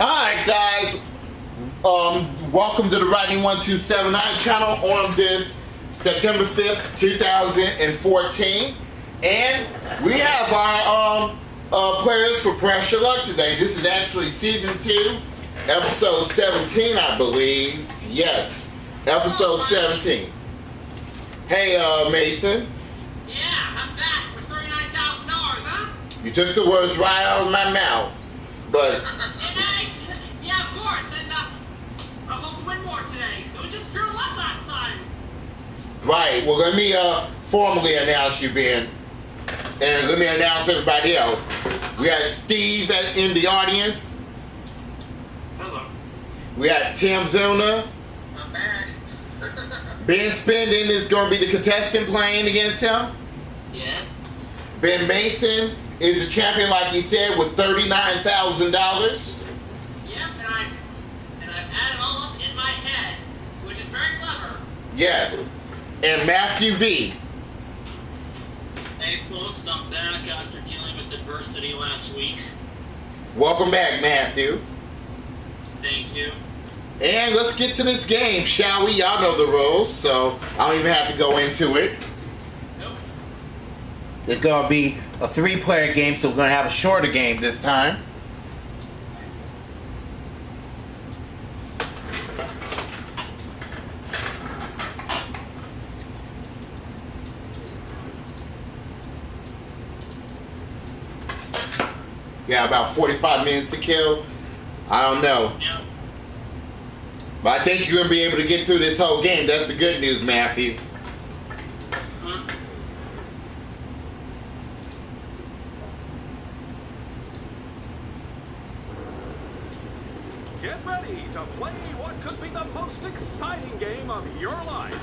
Alright guys, welcome to the Writing 1279 channel on this September 5th, 2014. And we have our players for Press Your Luck today. This is actually Season 2, Episode 17, I believe. Yes, Episode 17. Hey, Mason. Yeah, I'm back with $39,000, huh? You took the words right out of my mouth, but... Yeah, of course, and I hope to win more today. It was just pure luck last time. Right, well let me formally announce you, Ben. And let me announce everybody else. We got Steve in the audience. Hello. We got Tim Zuna. Not bad. Ben Spinden is going to be the contestant playing against him. Yeah. Ben Mason is the champion, like he said, with $39,000. Yep, and I've added all up in my head, which is very clever. Yes. And Mathew V. Hey folks, I'm back after dealing with adversity last week. Welcome back, Mathew. Thank you. And let's get to this game, shall we? Y'all know the rules, so I don't even have to go into it. Nope. It's going to be a 3-player game, so we're going to have a shorter game this time. Yeah, about 45 minutes to kill. I don't know. Yeah. But I think you're going to be able to get through this whole game. That's the good news, Mathew. Get ready to play what could be the most exciting game of your life.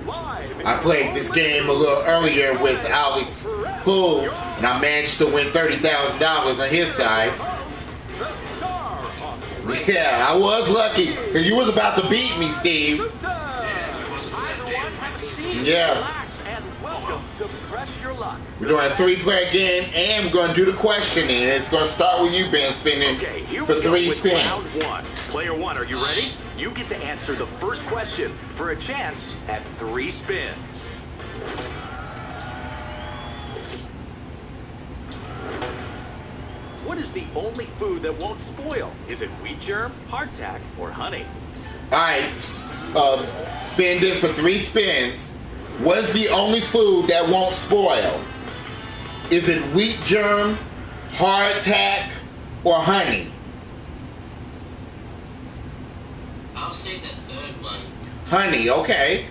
Live. I played this game a little earlier with Alex Poole, and I managed to win $30,000 on his side. Yeah, I was lucky, because you was about to beat me, Steve. Yeah. We're doing a 3-player game, and we're going to do the questioning. And it's going to start with you, Ben, spinning for 3 spins. Round 1. Player 1, are you ready? You get to answer the first question for a chance at 3 spins. What is the only food that won't spoil? Is it wheat germ, hardtack, or honey? Alright, spin it for 3 spins. What is the only food that won't spoil? Is it wheat germ, hardtack, or honey? I'll say the third one. Honey, okay.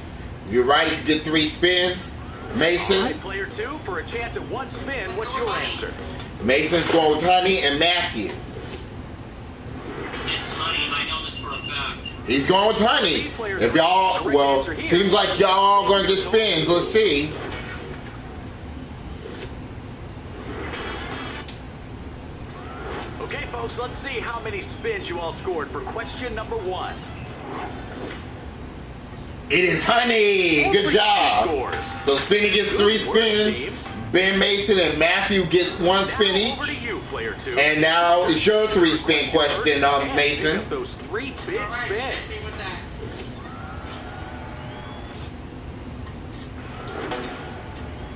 You're right, you get 3 spins. Mason? All right, player 2, for a chance at 1 spin, what's your answer? Mason's going with honey, and Mathew. It's honey, and I know this for a fact. He's going with honey. If y'all, well, seems like y'all all going to get spins. Let's see. Okay, folks, let's see how many spins you all scored for question number 1. It is honey. Good job. So Spinny gets 3 spins. Ben Mason and Mathew gets 1 spin each. And now it's your 3-spin question, Mason. Those 3 big spins.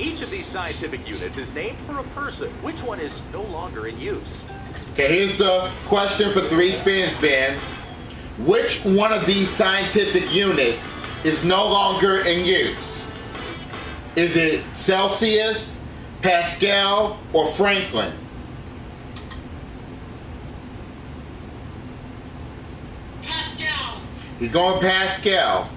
Each of these scientific units is named for a person. Which one is no longer in use? Okay, here's the question for 3 spins, Ben. Which one of these scientific units is no longer in use? Is it Celsius, Pascal, or Franklin? Pascal. He's going Pascal.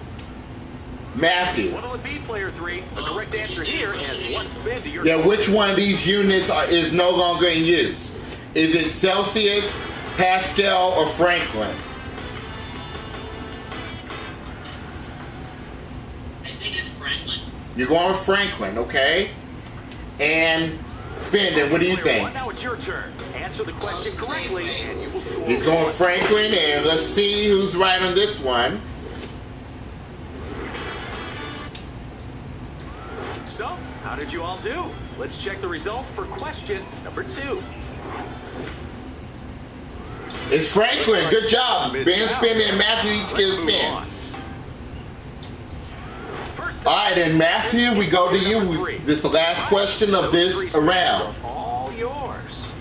Mathew. What'll it be, player 3? The correct answer here adds 1 spin to your... Yeah, which one of these units is no longer in use? Is it Celsius, Pascal, or Franklin? I think it's Franklin. You're going with Franklin, okay? And Spinden, what do you think? Now it's your turn. Answer the question correctly, and you will score. He's going with Franklin, and let's see who's right on this one. So, how did you all do? Let's check the result for question number 2. It's Franklin. Good job. Ben Spinden and Mathew each get a spin. All right, and Mathew, we go to you. This is the last question of this round. All yours.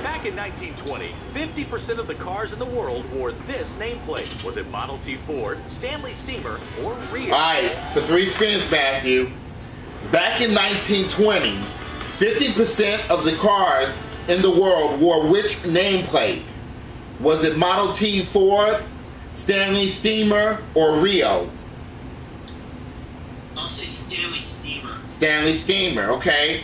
Back in 1920, 50% of the cars in the world wore this nameplate. Was it Model T Ford, Stanley Steamer, or Rio? All right, for 3 spins, Mathew. Back in 1920, 50% of the cars in the world wore which nameplate? Was it Model T Ford, Stanley Steamer, or Rio? I'll say Stanley Steamer. Stanley Steamer, okay.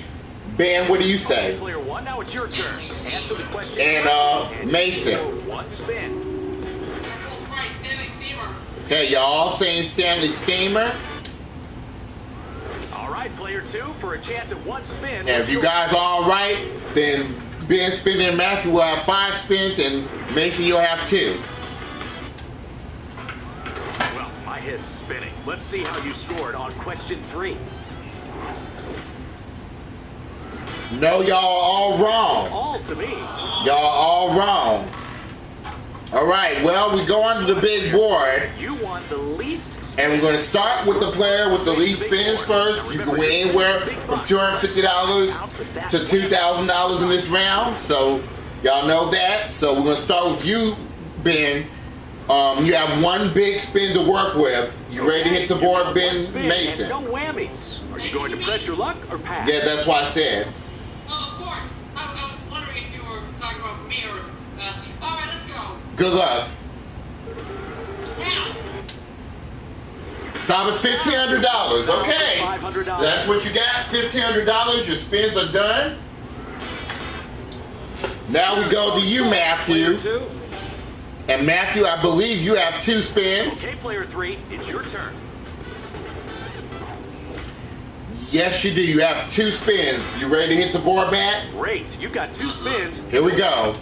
Ben, what do you say? Player 1, now it's your turn. Answer the question. And Mason. One spin. Right, Stanley Steamer. Okay, y'all all saying Stanley Steamer. All right, player 2, for a chance at 1 spin. And if you guys are all right, then Ben Spinden and Mathew will have 5 spins, and Mason, you'll have 2. Well, my head's spinning. Let's see how you scored on question 3. No, y'all are all wrong. All to me. Y'all all wrong. All right, well, we go on to the big board, You want the least spin. and we're going to start with the player with the least spins first. You can win anywhere from $250 to $2,000 in this round, so y'all know that. So we're going to start with you, Ben. You have 1 big spin to work with. You ready to hit the board, Ben Mason? No whammies. Are you going to press your luck or pass? Yeah, that's what I said. Oh, of course. I was wondering if you were talking about me or... all right, let's go. Good luck. Now. Stop at $1,500. Okay. $500. That's what you got, $1,500. Your spins are done. Now we go to you, Mathew. Player 2. And Mathew, I believe you have 2 spins. Okay, player 3, it's your turn. Yes, you do. You have 2 spins. You ready to hit the board back? Great, you've got 2 spins. Here we go.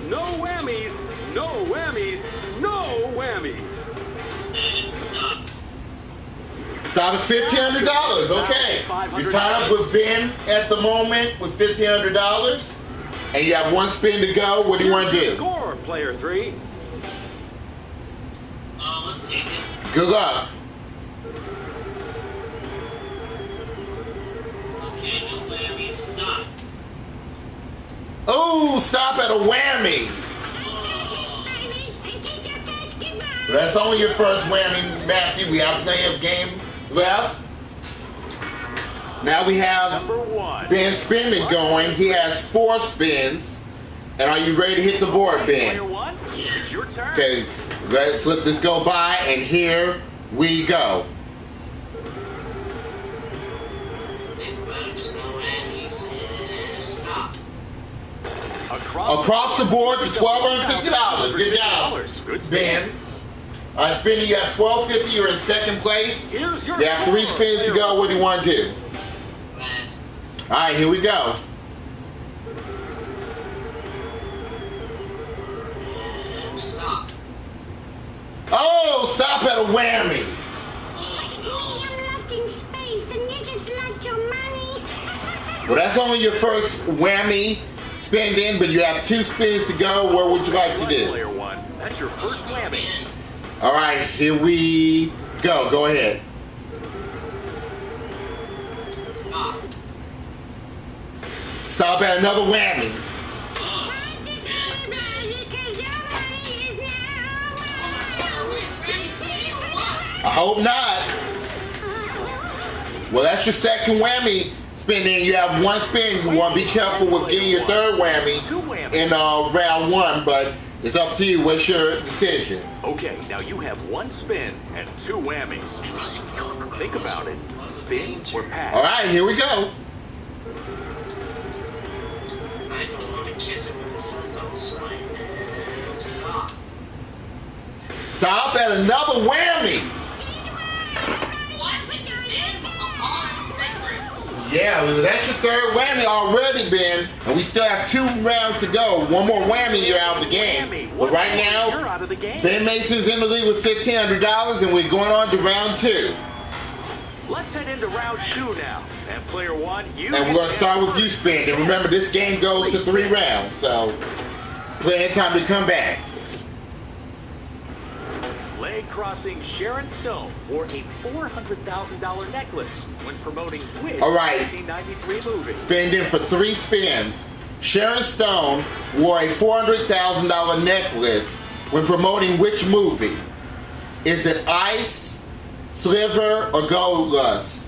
No whammies, no whammies, no whammies. Stop. Stop at $1,500. Okay. You're tied up with Ben at the moment with $1,500. And you have 1 spin to go. What do you want to Here's your do? score, player 3. Let's take it. Good luck. Okay, no whammies. Stop. Oh, stop at a whammy. That's only your first whammy, Mathew. We have plenty of game left. Now we have Number 1. Ben Spinden going. He has 4 spins. And are you ready to hit the board, Player Ben? 1, it's your turn. Okay, let's let this go by, and here we go. Big bucks, no whammies, and stop. Across the board to $1,250. Good job, Good spin. Ben. All right, Spinden, you got $1,250. You're in second place. Here's your You have 3 score, spins to player go. What do you want to do? Last. All right, here we go. And stop. Oh, stop at a whammy. Well, that's only your first whammy spin in, but you have 2 spins to go. What would you like to do? Player 1, that's your first whammy. All right, here we go. Go ahead. Stop. Stop at another whammy. I hope not. Well, that's your second whammy spin in. You have 1 spin. You want to be careful with getting your 3rd whammy in round 1, but it's up to you. What's your decision? Okay, now you have 1 spin and 2 whammies. Think about it. Spin or pass. All right, here we go. I don't want to kiss it when the sun goes down. Stop. Stop at another whammy. What? It's on secret. Yeah, that's your third whammy already, Ben. And we still have 2 rounds to go. One more whammy, you're out of the game. But right now, You're out of the game. Ben Mason's in the lead with $1,500, and we're going on to round 2. Let's head into round 2 now. And player 1, you. And we're going to start with you, Spinden. Remember, this game goes to 3 rounds, so plenty of time to come back. Leg crossing Sharon Stone wore a $400,000 necklace when promoting which All right. 1993 movie? Spinden for 3 spins. Sharon Stone wore a $400,000 necklace when promoting which movie? Is it Ice, Sliver, or Gold Lust?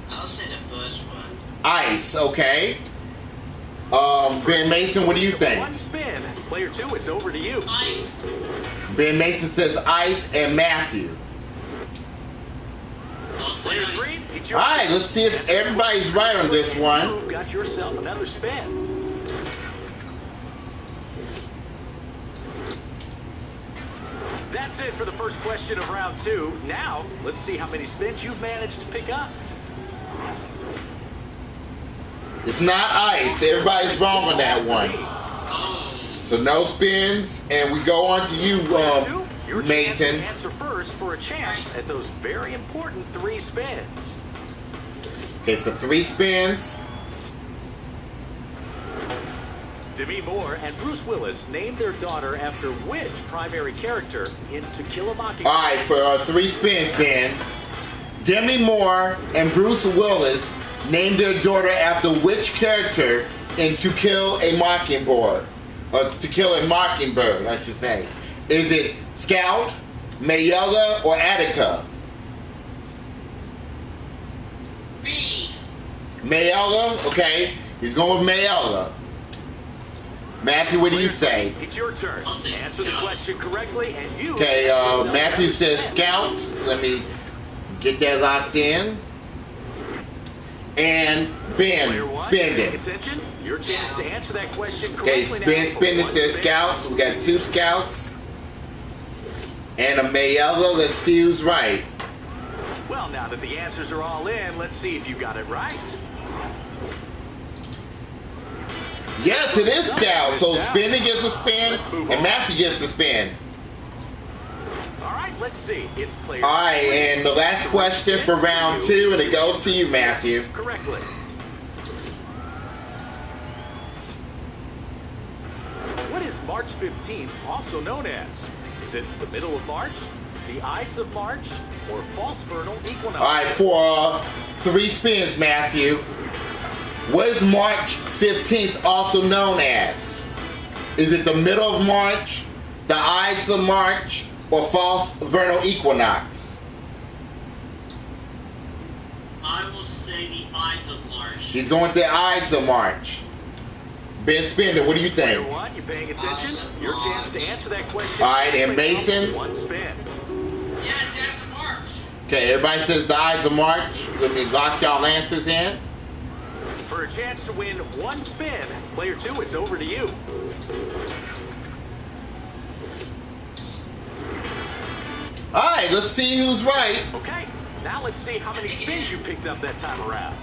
I'll say the first one. Ice, okay. Ben Mason, what do you think? 1 spin. Player 2, it's over to you. Ice. Ben Mason says Ice and Mathew. I'll say Player ice. 3, it's your All right, turn. let's see if Answer everybody's right on this one. You've got yourself another spin. That's it for the first question of round 2. Now, let's see how many spins you've managed to pick up. It's not Ice. Everybody's wrong on that one. So no spins, and we go on to you, Your chance Mason. to answer first for a chance at those very important 3 spins. Okay, for 3 spins. Demi Moore and Bruce Willis named their daughter after which primary character in To Kill a Mockingbird? All right, for 3 spins, Ben. Demi Moore and Bruce Willis named their daughter after which character in To Kill a Mockingbird? Or To Kill a Mockingbird, I should say. Is it Scout, Mayella, or Attica? B. Mayella, okay. He's going with Mayella. Matthew, what do you say? It's your turn. I'll say Answer the Scout. question correctly, and you. Okay, get yourself Matthew another says spin. Scout. Let me get that locked in. And Player Ben, 1, pay Spinden. attention. Your chance to answer that question Okay, correctly. Ben now for Spinden 1 says spin. Scouts. We got 2 Scouts. And a Mayella. Let's see who's right. Well, now that the answers are all in, let's see if you got it right. Yes, it is Scout. So Spinden gets a spin, and Matthew gets a spin. All right, let's see. It's player. All right, and the last question for round 2, and it goes to you, Matthew. Correctly. What is March 15th also known as? Is it the middle of March, the Ides of March, or false vernal equinox? All right, for 3 spins, Matthew. What is March 15th also known as? Is it the middle of March, the Ides of March, or false vernal equinox? I will say the Ides of March. He's going with the Ides of March. Ben Spinden, what do you Player think? 1, you paying attention? Your chance to answer that question. All right, and Mason? 1 spin. Yes, that's a March. Okay, everybody says the Ides of March. Let me lock y'all answers in. For a chance to win 1 spin, player 2, it's over to you. All right, let's see who's right. Okay, now let's see how many spins you picked up that time around.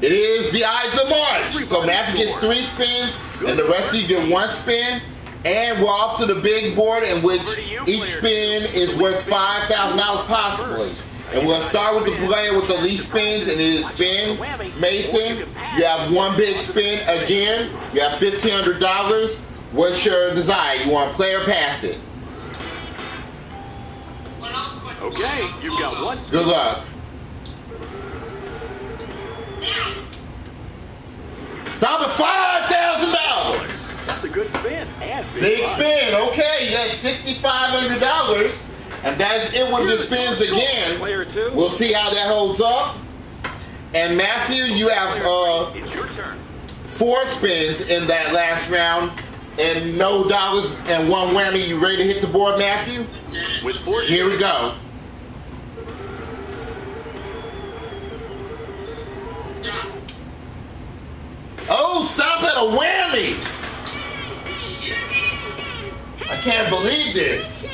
It is the Ides of March. So Matthew gets 3 spins, and the rest of you get 1 spin. And we're off to the big board, in which each spin is worth $5,000 possibly. And we'll start with the player with the least spins, and it is Ben Mason. You have 1 big spin again. You have $1,500. What's your desire? You want to play or pass it? What else? Okay, you've got 1 spin. Good luck. Down. Stop at $5,000. That's a good spin. And Big bucks. spin. Okay, you got $6,500. And that's it with your spins again. Player 2. We'll see how that holds up. And Matthew, you have It's your turn. 4 spins in that last round. And no dollars and 1 whammy. You ready to hit the board, Matthew? With 4 spins. Here we go. Drop. Oh, stop at a whammy! I can't believe this.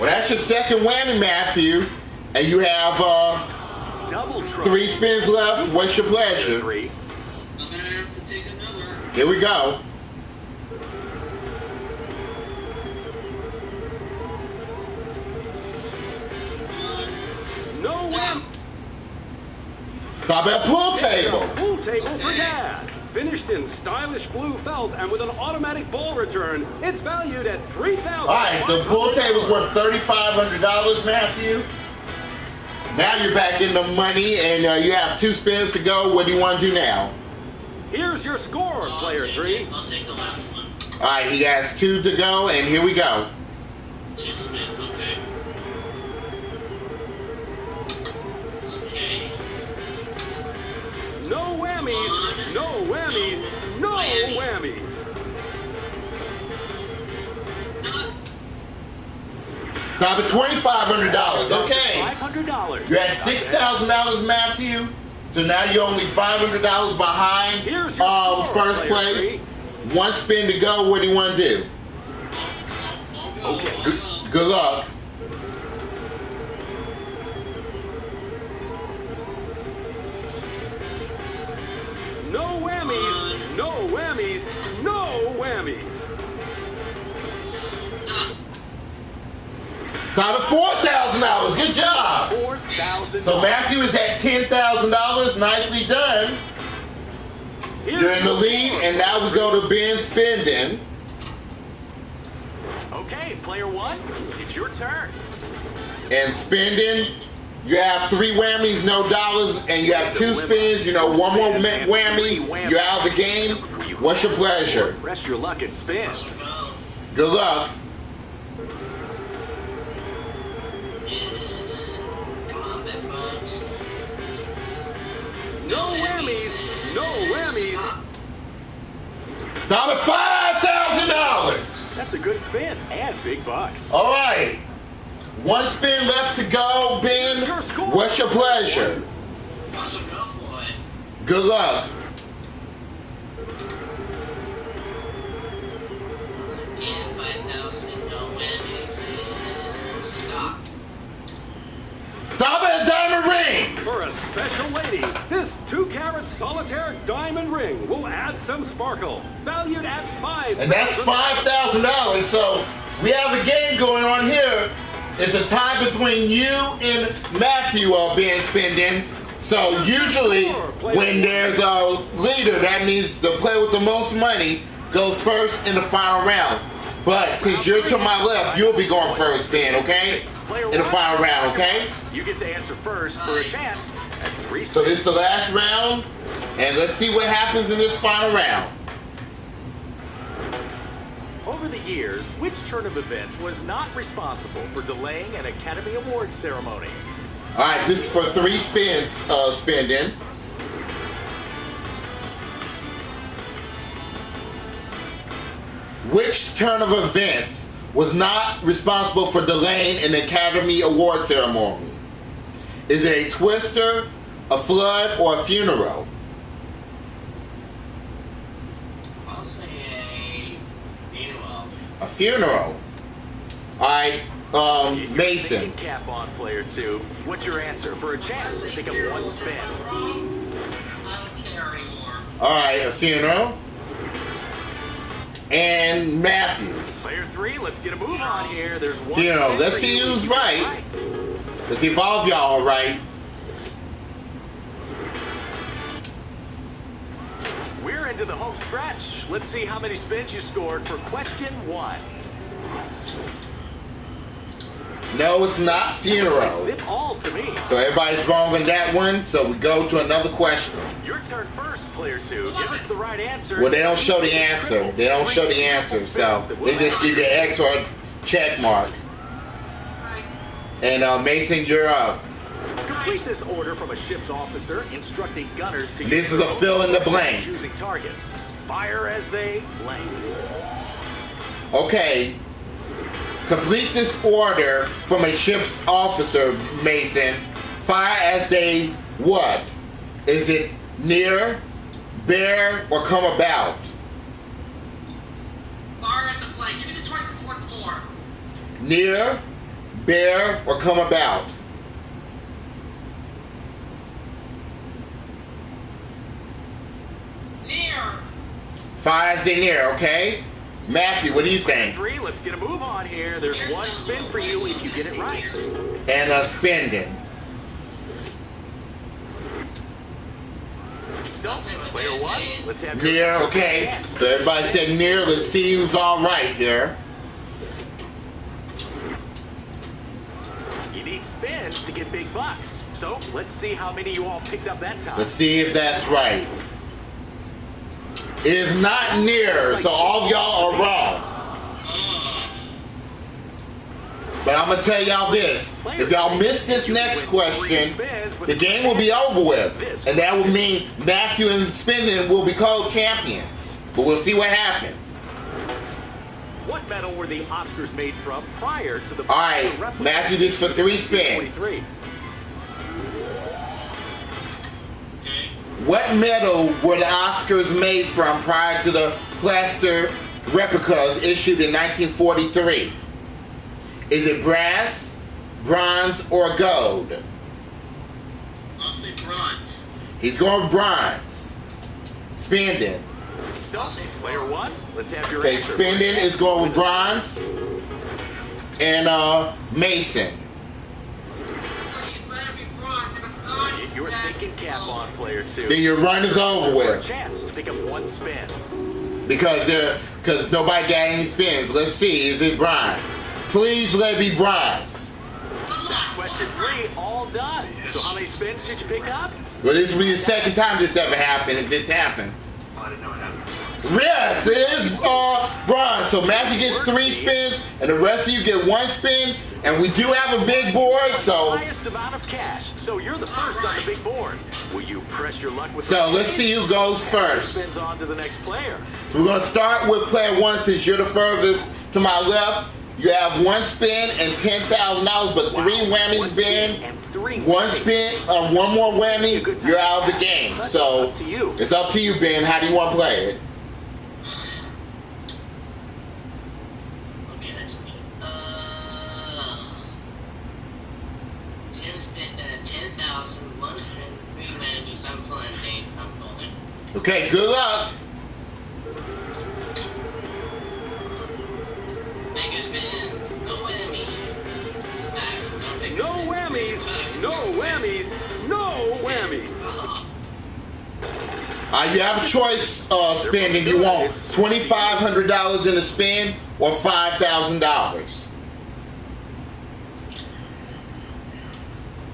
Well, that's your second whammy, Matthew. And you have Double trouble. 3 spins left. What's your pleasure? 3. I'm gonna have to take another. Here we go. No win. Stop at pool table. Pool table for Dad. Finished in stylish blue felt and with an automatic ball return, it's valued at $3,000. All right, the pool table's worth $3,500, Matthew. Now you're back in the money, and you have 2 spins to go. What do you want to do now? Here's your score, player 3. I'll take the last one. All right, he has 2 to go, and here we go. 2 spins, okay. Okay. No whammies, no whammies, no Whammies. whammies. Stop at $2,500. Okay. $500. You had $6,000, Matthew. So now you're only $500 behind Here's your score, first player place. 1 spin to go. What do you want to do? Okay. Good luck. No whammies, no whammies, no whammies. Stop at $4,000. Good job. $4,000. So Matthew is at $10,000. Nicely done. You're in the lead, and now we go to Ben Spinden. Okay, player 1, it's your turn. And Spinden, you have 3 whammies, no dollars, and you have 2 spins. You know, 1 more whammy, you're out of the game. What's your pleasure? Rest your luck and spin. Good luck. Come on, bed bugs. No whammies, no whammies. Stop at $5,000. That's a good spin and big bucks. All right. 1 spin left to go, Ben. What's your pleasure? Awesome, go for it. Good luck. And 5,000, no whammies, and stop. Stop at a diamond ring. For a special lady, this 2-carat solitaire diamond ring will add some sparkle. Valued at $5,000. And that's $5,000. So we have a game going on here. It's a tie between you and Matthew, Ben Spinden. So usually when there's a leader, that means the player with the most money goes first in the final round. But since you're to my left, you'll be going first, Ben, okay? In the final round, okay? You get to answer first for a chance at 3 So spins. this is the last round, and let's see what happens in this final round. Over the years, which turn of events was not responsible for delaying an Academy Award ceremony? All right, this is for 3 spins, Spinden. Which turn of events was not responsible for delaying an Academy Award ceremony? Is it a twister, a flood, or a funeral? I'll say a funeral. A funeral. All right, Get your Mason. thinking cap on, player 2. What's your answer for a chance to pick up 1 spin? I don't care anymore. All right, a funeral. And Matthew. Player 3, let's get a move on here. There's 1 Funeral. spin Let's for see you who's if you get it right. Let's see if all of y'all are right. We're into the home stretch. Let's see how many spins you scored for question 1. No, it's not Looks funeral. like zip all to me. So everybody's wrong on that one. So we go to another question. Your turn first, player 2. Give us the right answer. Well, they don't show the answer. They don't show the answer. So they just give you an X or a check mark. And Mason, you're up. Complete this order from a ship's officer instructing gunners to This use is a their fill own in the forces blank. choosing targets. Fire as they blank. Okay. Complete this order from a ship's officer, Mason. Fire as they what? Is it near, bear, or come about? Fire at the blank. Give me the choices once more. Near, bear, or come about? Near. 5 the near, okay? Matthew, what do you think? 3, let's get a move on here. There's one spin for you if you get it right. And Spinden. So, player 1, let's have your Near, first okay. chance. So everybody said near. Let's see who's all right here. You need spins to get big bucks. So, let's see how many you all picked up that time. Let's see if that's right. It is not near, so all of y'all are wrong. But I'm going to tell y'all this. If y'all miss this next question, the game will be over with. And that will mean Mathew and Spinden will be called champions. But we'll see what happens. What metal were the Oscars made from prior to the... All right, Mathew, this for 3 spins. What metal were the Oscars made from prior to the plaster replicas issued in 1943? Is it brass, bronze, or gold? I'll say bronze. He's going bronze. Spinden. So, player 1, let's have your Okay, answer. Spinden is going with bronze. And Mason. Please let it be bronze. If it's not, Get your thinking cap on, player 2. Then your run is over For a with. chance to pick up 1 spin. Because nobody got any spins. Let's see, is it bronze? Please let it be bronze. That's question 3, all done. So how many spins did you pick up? Well, this will be the second time this ever happened if this happens. Yes, it is bronze. So Matthew gets 3 spins, and the rest of you get 1 spin. And we do have a big board, so Highest amount of cash. So you're the first on the big board. Will you press your luck with let's see who goes first. Spins on to the next player. We're gonna start with player 1 since you're the furthest to my left. You have 1 spin and $10,000, but 3 whammies, Ben. 1 spin, 1 more whammy, you're out of the game. So it's up to you, Ben. How do you want to play it? Okay, that's good. 10 spin, 10,000, 1 spin, 3 menus. I'm playing Dane. I'm going. Okay, good luck. Mega spins, no whammy. Max, no mega No spins. whammies, Max, no whammies, no whammies. You have a choice, Spinden. You want $2,500 in a spin or $5,000?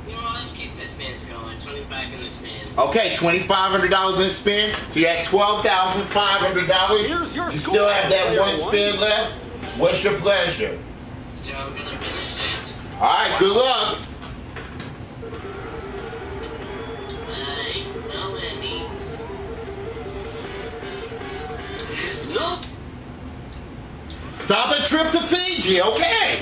You know, let's keep the spins going. 25 in the spin. Okay, $2,500 in a spin. So you had $12,500. Here's your You score, still have that player 1 spin left. What's your pleasure? So I'm gonna finish it. All right, good luck. No whammies. Nope. Stop a trip to Fiji, okay.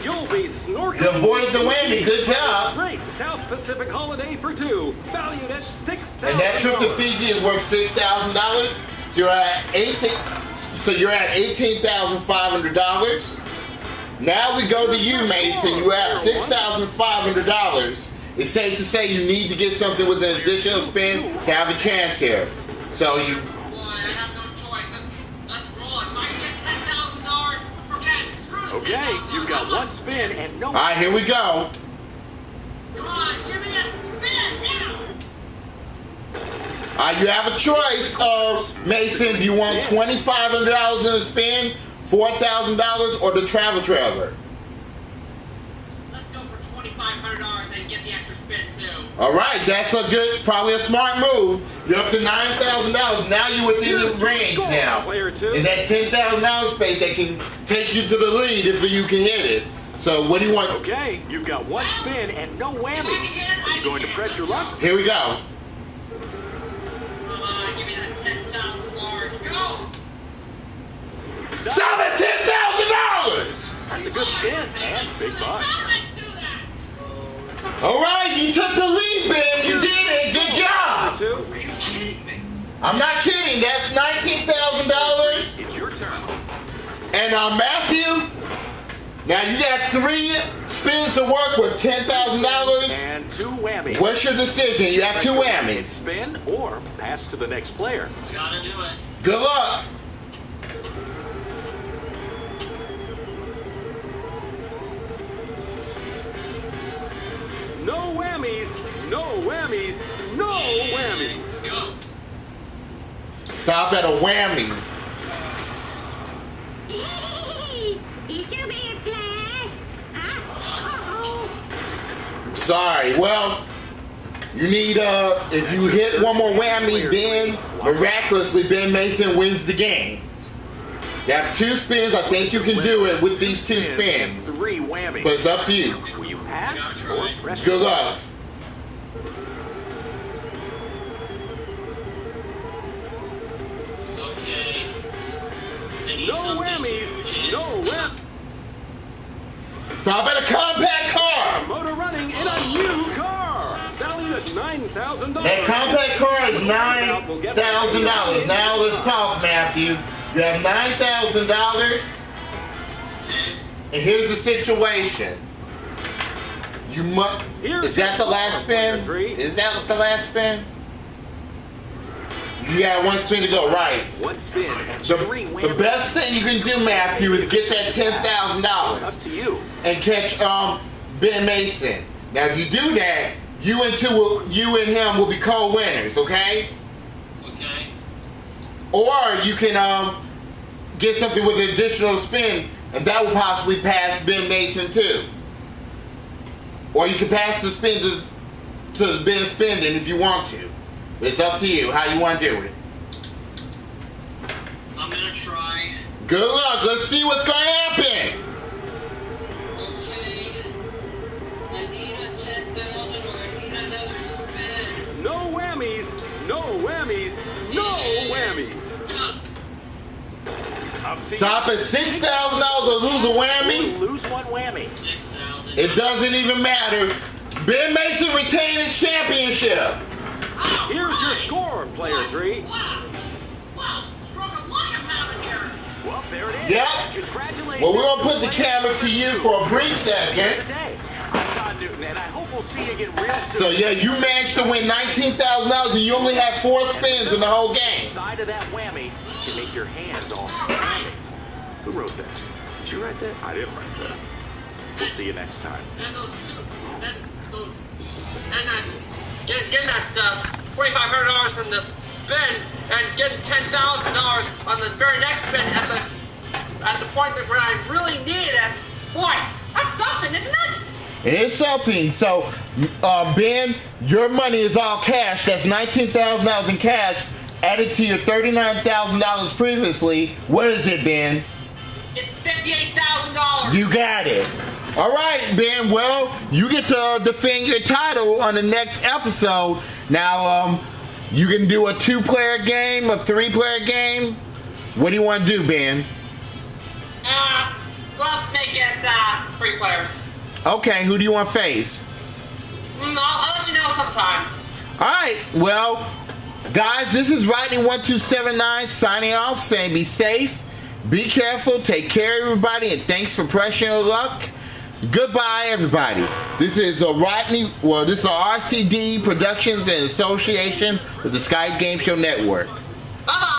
You'll be snorkeling. You avoided the whammy, good job. Great South Pacific holiday for 2, valued at $6,000. And that trip to Fiji is worth $6,000. So you're at $18,500. Now we go to you, Mason. You have $6,500. It's safe to say you need to get something with an additional spin to have a chance here. So you. boy, I have no choice. Let's roll it. If I can get $10,000, forget it. Screw the Okay, $10,000. you've got 1 spin and no... All right, here we go. Come on, give me a spin now. You have a choice, Mason. Do you want $2,500 in a spin, $4,000, or the travel trailer? Let's go for $2,500 and get the extra spin too. All right, that's probably a smart move. You're up to $9,000. Now you're within the range now. Player 2. In that $10,000 space that can take you to the lead if you can hit it. So what do you want? Okay, you've got 1 spin and no whammies. Are you going to press your luck? Here we go. Come on, give me that $10,000. Go! Stop at $10,000! That's a good spin and big bucks. How did I do that? All right, you took the lead, Ben. You did it. Good job. 2. Are you kidding me? I'm not kidding. That's $19,000. It's your turn. And Matthew, now you got 3 spins to work with $10,000. And 2 whammies. What's your decision? You have 2 whammies. Spin or pass to the next player. Gotta do it. Good luck. No whammies, no whammies, no whammies. Go. Stop at a whammy. This will be a blast. Uh-oh. Sorry. Well, you need if you hit one more whammy, then miraculously Ben Mason wins the game. You have 2 spins. I think you can do it with these 2 spins. 3 whammies. But it's up to you. Will you pass or press? Good luck. Okay. I need No something whammies, serious. no whammies. Stop at a compact car. Motor running in a new car. Valued at $9,000. That compact car is $9,000. Now let's talk, Matthew. You have $9,000, and here's the situation. You must. Is that the last spin? Is that the last spin? You got 1 spin to go, right? 1 spin and The 3 whammies. best thing you can do, Matthew, is get that It's up $10,000 to you. and catch Ben Mason. Now, if you do that, you and him will be co-winners, okay? Okay. Or you can get something with an additional spin, and that will possibly pass Ben Mason too. Or you can pass the spin to Ben Spinden if you want to. It's up to you how you want to do it. I'm gonna try. Good luck. Let's see what's going to happen. Okay. I need a 10,000 or I need another spin. No whammies, no whammies, no whammies. Up to Stop at $6,000 or lose a whammy. You lose 1 whammy. 6,000. It doesn't even matter. Ben Mason retained his championship. Here's your score, player 3. Wow. Wow. Stroke of luck I'm having here. Well, there it is. Yep. Congratulations. Well, we're going to put the camera to you for a brief second. Today. I'm Todd Newton, and I hope we'll see you again real soon. So, yeah, you managed to win $19,000 and you only had 4 spins in the whole game. Side of that whammy can make your hands all cramped. Who wrote that? Did you write that? I didn't write that. We'll see you next time. And then getting that $2,500 in the spin and getting $10,000 on the very next spin at the point that where I really needed it. Boy, that's something, isn't it? It's something. So, Ben, your money is all cash. That's $19,000 in cash added to your $39,000 previously. What is it, Ben? It's $58,000. You got it. All right, Ben. Well, you get to defend your title on the next episode. Now, you can do a 2-player game, a 3-player game. What do you want to do, Ben? Let's make it 3 players. Okay, who do you want to face? I'll let you know sometime. All right, well, guys, this is Rodney1279 signing off, saying be safe, be careful, take care of everybody, and thanks for pressing your luck. Goodbye, everybody. This is a RCD Productions in association with the Skype Game Show Network. Bye-bye.